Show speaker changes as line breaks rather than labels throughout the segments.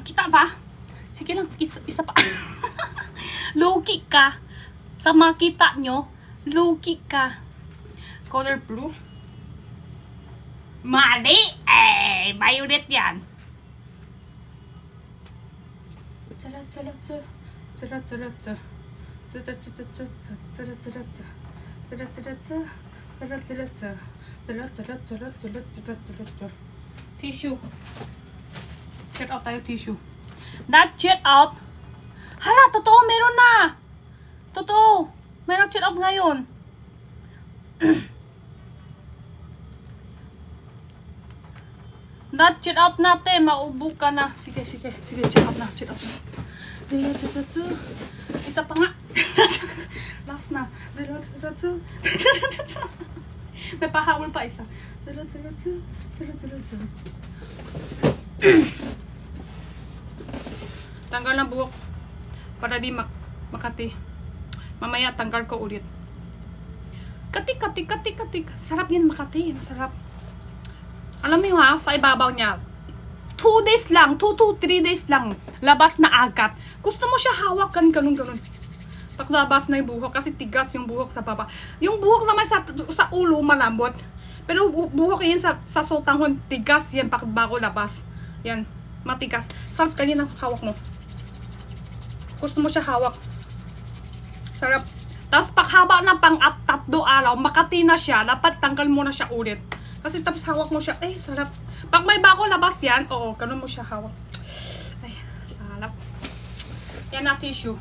Kita ba? Sige lang, isa pa. Low-key ka. Sa makita nyo, low-key ka. Color blue. Mali! Eh, violet yan. Tissue. Check out tayo tissue. That check out. Hala, totoo, meron na. Totoo. Meron check out ngayon. That check out natin. Maubo ka na. Sige, check out na. Isa pa nga. Last na. May pahawal pa isa. Tanggal na buhok para di makati. Mamaya tanggal ko ulit. Kati. Sarap yan makati. Masarap. Alam mo ha, sa ibabaw niya. 2 days lang. 2 to 3 days lang. Labas na agad. Gusto mo siya hawakan ganun. Paglabas na yung buhok kasi tigas yung buhok sa baba. Yung buhok naman sa ulo malambot. Pero buhok yan sa sotanghon tigas yan pag bago labas. Yan. Matigas. Sarap kanina hawak mo. Gusto mo siya hawak. Sarap. Tapos paghaba na pang 3 araw, makati na siya, dapat tanggal mo na siya ulit. Kasi tapos hawak mo siya, ay sarap. Pag may bago labas yan, oo, ganun mo siya hawak. Ay, sarap. Yan na tissue.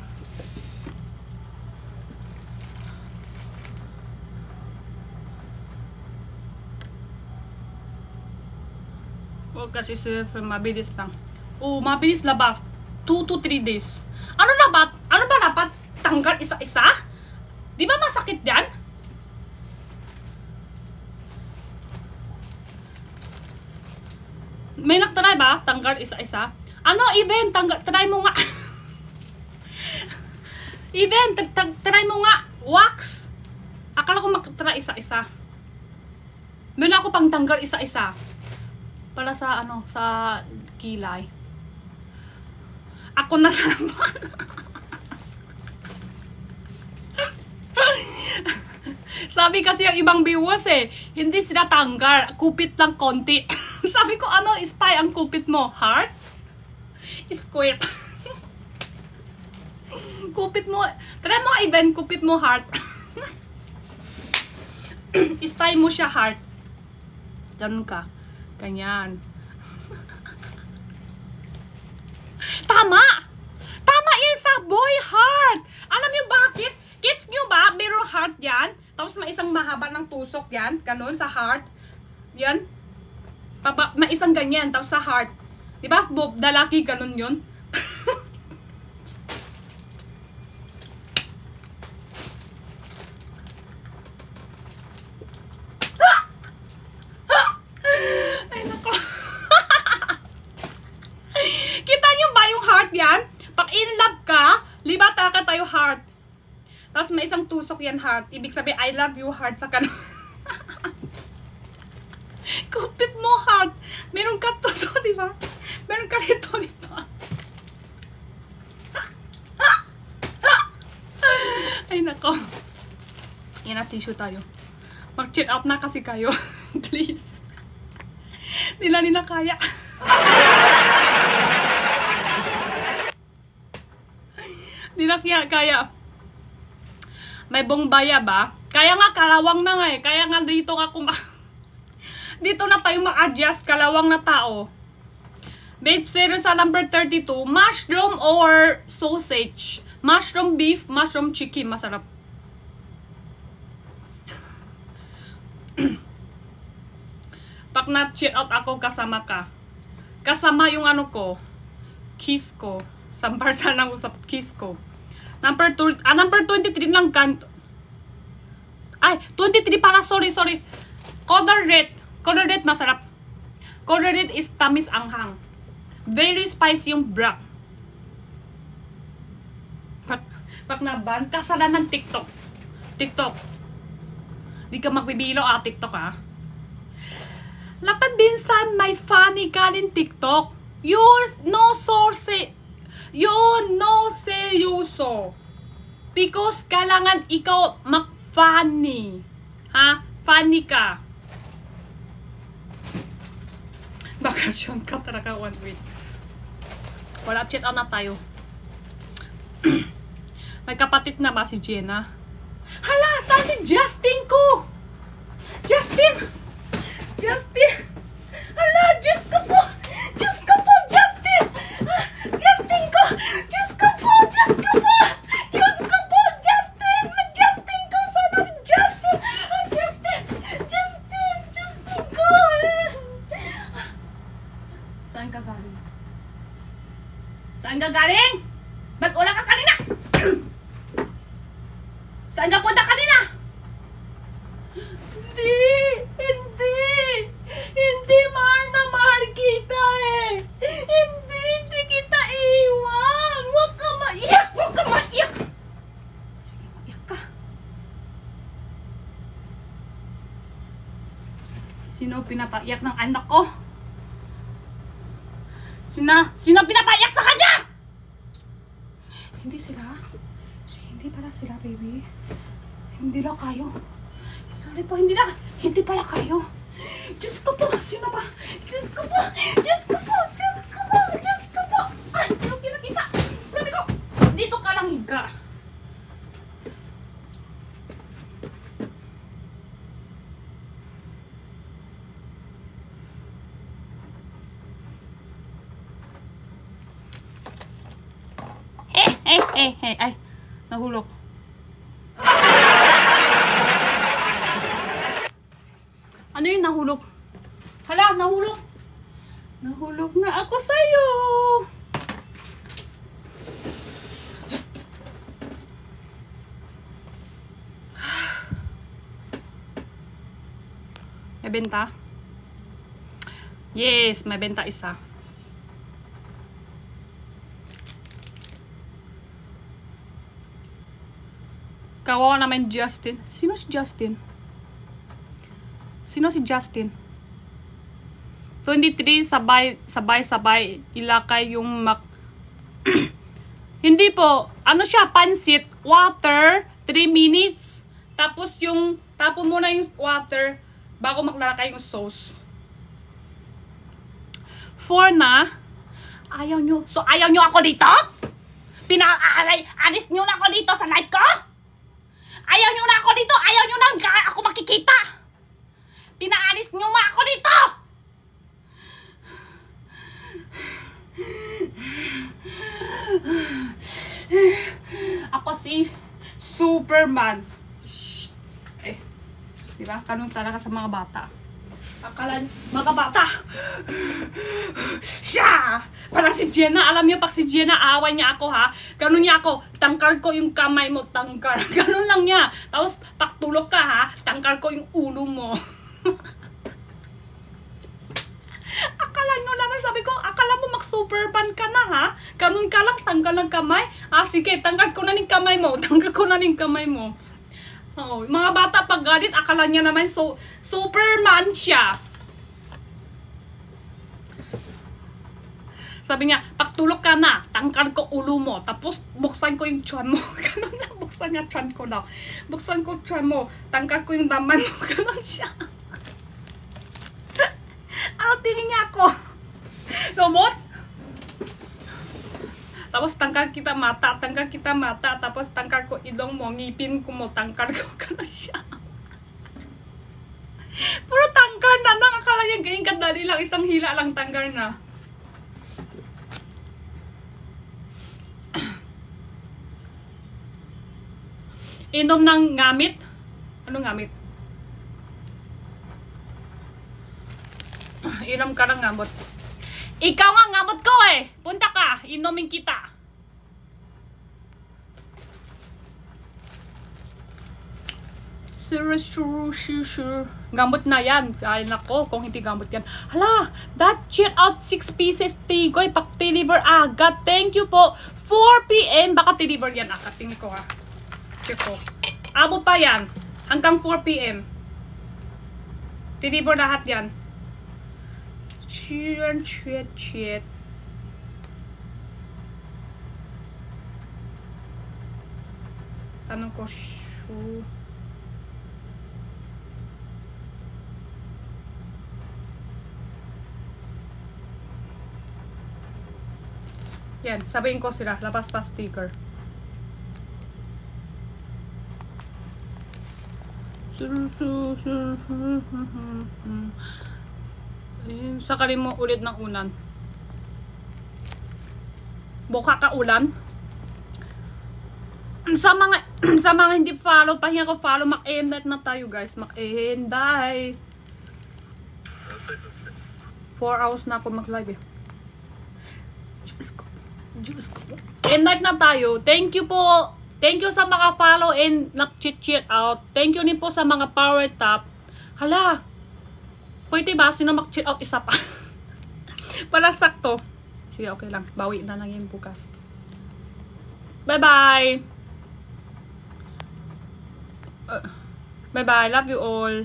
Huwag kasi sir, mabilis lang. Oo, mabilis labas. 2 to 3 days. Ano ba dapat? Tanggal isa-isa? Di ba masakit yan? May nagtry ba? Tanggal isa-isa? Ano, even, try mo nga. Even, try mo nga. Wax. Akala ko mag-try isa-isa. Meron ako pang tanggal isa-isa. Para sa, sa kilay. Ako na naman. Sabi kasi yung ibang viewers hindi sila tanggal. Kupit lang konti. Sabi ko, style ang kupit mo? Heart? Square. Kupit mo. Try mo even kupit mo heart. Style mo siya heart. Ganun ka. Ganyan. Tama! Tama yan sa boy heart! Alam niyo bakit? Kids niyo ba? Mirror heart yan. Tapos may isang mahaba ng tusok yan. Ganun sa heart. Yan. May isang ganyan. Tapos sa heart. Diba? Dalaki ganun yun. Ay, nako. Kita niyo ba yung heart yan? Pag in love ka, libata ka tayo heart. Tapos may isang tusok yan heart. Ibig sabihin, I love you heart sa kanon. Kupit mo heart. Meron ka tusok, di ba? Meron ka dito. Ay, nako. Yan na, tissue tayo. Mag-check out na kasi kayo. Please. Nila kaya. Nila kaya. May bongbaya ba? Kaya nga, kalawang na nga Kaya nga dito ako dito na tayo ma-adjust, kalawang na tao. Babe, zero sa number 32, mushroom or sausage? Mushroom beef, mushroom chicken, masarap. Pag na-check out ako, kasama ka. Kasama yung ko. kiss ko. Samparsa ng usap, kiss ko. Number 23 lang kan. Ay, 23 pala, sorry. Color red masarap. Color red is tamis anghang. Very spicy yung black. Pag naban, kasalanan ng TikTok. Di ka magbibilo TikTok Lapad binsan may funny ka din TikTok. You're no source. You're no seryoso. Because kailangan ikaw mag-funny. Funny ka. Bakasyon ka talaga 1 week. Wala, chat out na tayo. May kapatid na ba si Jenna? Hala, saan si Justin ko? Justin! Hala, Diyos ko po, Justin! Justin ko! Justin! Justin ko! Sana si Justin! Justin ko! Saan ka galing? Ba't wala ka kanina? Saan ka punta kanina? Hindi mahal kita Hindi kita iwan. Huwag ka maiyak. Sige, maiyak ka. Sino pinapaiyak ng anak ko? Sino pinapaiyak sa kanya? Hindi pala sila, baby. Hindi lang kayo. Sorry po, hindi pala kayo. Diyos ko po, sino ba? Diyos ko po. Ay, yung kinakita. Sabi ko, dito ka lang higa. Ay, nahulog. Ano yun, nahulog? Hala, nahulog. Nahulog na ako sa'yo. May benta? Yes, may benta isa. Kawawa naman Justin. Sino si Justin? 23 sabay ilakay yung Hindi po. Ano siya? Pansit. Water. 3 minutes. Tapos yung tapon mo na yung water bago maglalakay yung sauce. 4 na. Ayaw nyo. So ayaw nyo ako dito? Alis nyo na ako dito sa live ko? Ayaw nyo na ako dito. Ayaw nyo na ako makikita. Pinaalis nyo ma ako dito. Ako si Superman. Diba? Kanong talaga sa mga bata. Akalan, mga bata. Siya! Parang si Jenna, alam niyo, pag si Jenna, away niya ako ha. Ganun niya ako, tangkar ko yung kamay mo, tangkar. Ganun lang niya. Tapos, paktulog ka ha, tangkar ko yung ulo mo. Akala nyo naman, sabi ko, akala mo mag-superman ka na ha? Ganun ka lang, tangkar ng kamay. Sige, tangkar ko na ng kamay mo. Tangkar ko na ng kamay mo. Oo, mga bata pag galit, akala niya naman Superman siya. Sabi niya, pagtulog ka na, tangkar ko ulo mo, tapos buksan ko yung tiyan mo. Ganun lang, buksan niya tiyan ko lang. Buksan ko tiyan mo, tangkar ko yung daman mo. Ganun siya. Ano tingin niya ako? Lomot? Tapos tangkar kita mata, tapos tangkar ko ilong mo, ngipin ko mo, tangkar ko ka na siya. Puro tangkar na lang, akala niya ganyan kadali lang, isang hila lang tangkar na. Inom ng ngamit? Anong ngamit? Inom ka ng ngamot. Ikaw nga ngamot ko eh. Punta ka. Inumin kita. Sure. Gamot na yan. Ay nako, kung hindi gamot yan. Hala, that shit out 6 pieces. Tigoy, pak-deliver agad. Thank you po. 4 p.m. Baka deliver yan agad. Tingin ko ha. Check ko. Abot pa yan. Hanggang 4 p.m. Deliver lahat yan. Shit. Tanong ko, yan, sabihin ko sila, labas pa sticker. Sakarin mo ulit ng unan. Buka ka ulan. Sa mga hindi follow, pahinga ko follow, mag-end na tayo guys. Mag-end. 4 hours na ako mag-live eh. Diyos ko. End na tayo. Thank you po. Thank you sa mga follow and nag-cheat out. Thank you din po sa mga power tap. Hala. Pwede ba? Sino mag-cheat out? Isa pa. Pala sakto. Sige, okay lang. Bawi na lang yun bukas. Bye-bye. Bye-bye. Love you all.